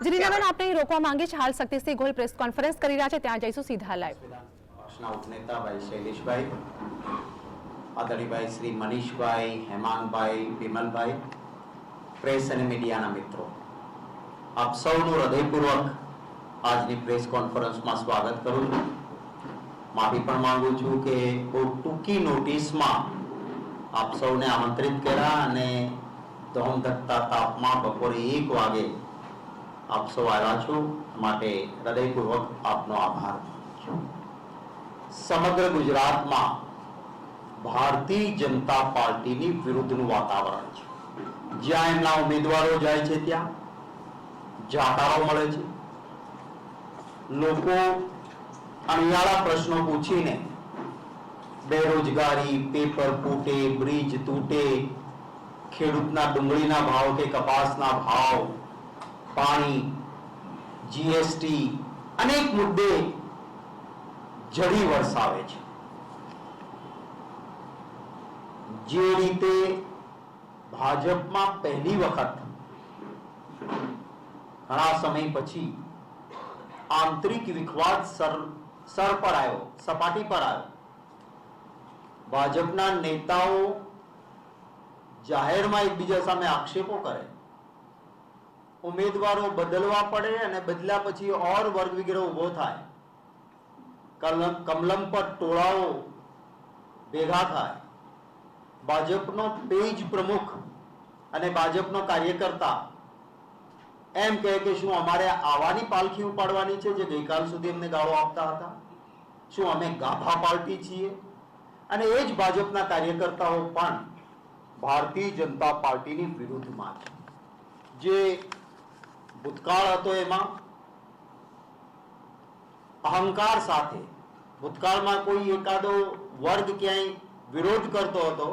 જીનીનાબેન આપણે રોકવા માંગીએ છીએ. હાલ શક્તિસિંહ ગોહિલ પ્રેસ કોન્ફરન્સ કરી રહ્યા છે, ત્યાં જઈશું સીધા લાઈવ. પક્ષના ઉપનેતા ભાઈ શૈલેષભાઈ, આદરણીભાઈ શ્રી મનીષભાઈ, હેમાંગભાઈ, વિમલભાઈ, પ્રેસ અને મીડિયાના મિત્રો, આપ સૌનું હૃદયપૂર્વક આજની પ્રેસ કોન્ફરન્સમાં સ્વાગત કરું છું. માફી પણ માંગુ છું કે બહુ ટૂંકી નોટિસમાં આપ સૌને આમંત્રિત કર્યા અને ધોમધકતા તાપમાં બપોરે 1 વાગે આપ સૌ આવ્યા છો, માટે હૃદયપૂર્વક આપનો આભાર. સમગ્ર ગુજરાતમાં ભારતીય જનતા પાર્ટીની વિરુદ્ધનું વાતાવરણ છે. જ્યાં એમના ઉમેદવારો જાય છે ત્યાં જાકારો મળે છે. લોકો અણિયાળા પ્રશ્નો પૂછીને બેરોજગારી, પેપર ફૂટે, બ્રિજ તૂટે, ખેડૂતના ડુંગળીના ભાવ કે કપાસના ભાવ, પાણી, જીએસટી, અનેક મુદ્દે જડી વરસાવે છે. જે રીતે ભાજપમાં પહેલી વખત ઘણા સમય પછી આંતરિક વિખવાદ સર પર આવ્યો, સપાટી પર આવ્યો. ભાજપના નેતાઓ જાહેરમાં એકબીજા સામે આક્ષેપો કરે, ઉમેદવારો બદલવા પડે અને બદલ્યા પછી ઓર વર્ગ વિગ્રહ ઉભો થાય, કમલમ પર ટોળાઓ ભેગા થાય, ભાજપનો પેજ પ્રમુખ અને ભાજપનો કાર્યકર્તા એમ કહે કે શું અમારે આવાની પાલખી ઉપાડવાની છે જે ગઈકાલ સુધી અમને ગાળો આપતા હતા? શું અમે ગાભા પાર્ટી છીએ? અને એ જ ભાજપના કાર્યકર્તાઓ પણ ભારતીય જનતા પાર્ટીની વિરુદ્ધમાં છે. જે ભૂતકાળ હતો એમાં અહંકાર સાથે, ભૂતકાળમાં કોઈ એકાદો વર્ગ ક્યાંય વિરોધ કરતો હતો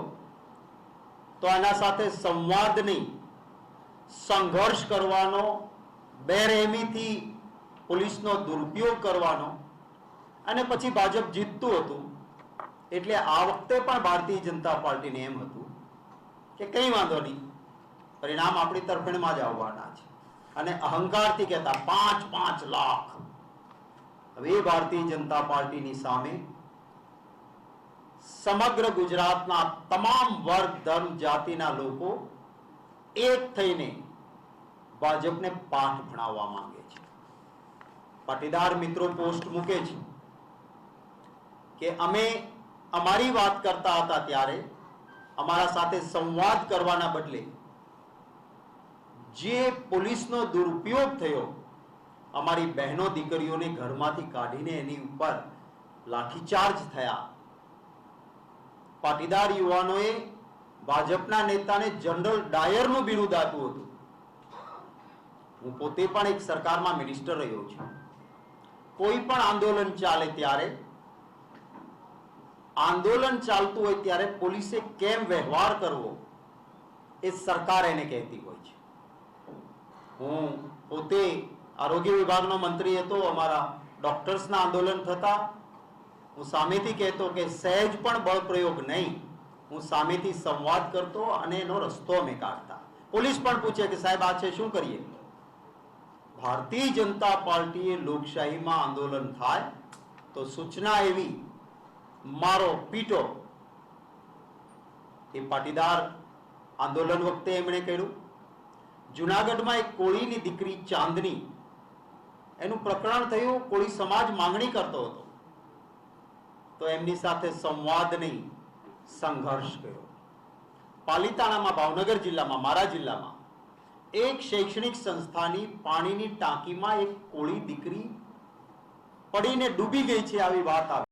તો એના સાથે સંવાદ નહીં, સંઘર્ષ કરવાનો, બેરહેમીથી પોલીસનો દુરુપયોગ કરવાનો, અને પછી ભાજપ જીતતું હતું. એટલે આ વખતે પણ ભારતીય જનતા પાર્ટીને એમ હતું કે કંઈ વાંધો નહીં, પરિણામ આપણી તરફેણમાં જ આવવાના છે. અને અહંકારથી કહેતા 5-5 લાખ. હવે ભારતીય જનતા પાર્ટીની સામે સમગ્ર ગુજરાતના તમામ વર્ગ, ધર્મ, જાતિના લોકો એક થઈને ભાજપને પાઠ ભણાવવા માંગે છે. પાટીદાર મિત્રો પોસ્ટ મૂકે છે કે અમે અમારી વાત કરતા હતા ત્યારે અમારા સાથે સંવાદ કરવાના બદલે જે પોલીસનો દુરુપયોગ થયો, અમારી બહેનો દીકરીઓને ઘરમાંથી કાઢીને એની ઉપર લાઠીચાર્જ થયા. પાટીદાર યુવાનોએ ભાજપના નેતાને જનરલ ડાયરનું બિરુદ આપ્યું હતું. હું પોતે પણ એક સરકારમાં મિનિસ્ટર રહ્યો છું. કોઈ પણ આંદોલન ચાલે ત્યારે, આંદોલન ચાલતું હોય ત્યારે પોલીસે કેમ વ્યવહાર કરવો એ સરકાર એને કહેતી હોય છે. હું પોતે આરોગ્ય વિભાગનો મંત્રી હતો. અમારા ડોક્ટર્સના આંદોલન થતા હું સામેથી કહેતો કે સહેજ પણ બળ પ્રયોગ નહીં, હું સામેથી સંવાદ કરતો અને એનો રસ્તો અમે કાઢતા. પોલીસ પણ પૂછે કે સાહેબ આ છે, શું કરીએ? ભારતીય જનતા પાર્ટીએ લોકશાહીમાં આંદોલન થાય તો સૂચના એવી, મારો પીટો. એ પાટીદાર આંદોલન વખતે એમણે કહ્યું. જુનાગઢમાં એક કોળીની દીકરી ચાંદની, એનું પ્રકરણ થયું, કોળી સમાજ માંગણી કરતો હતો તો એમની સાથે સંવાદ નહીં, સંઘર્ષ કર્યો. પાલીતાણામાં, ભાવનગર જિલ્લામાં, મારા જિલ્લામાં એક શૈક્ષણિક સંસ્થાની પાણીની ટાંકીમાં એક કોળી દીકરી પડીને ડૂબી ગઈ છે, આવી વાત આવી.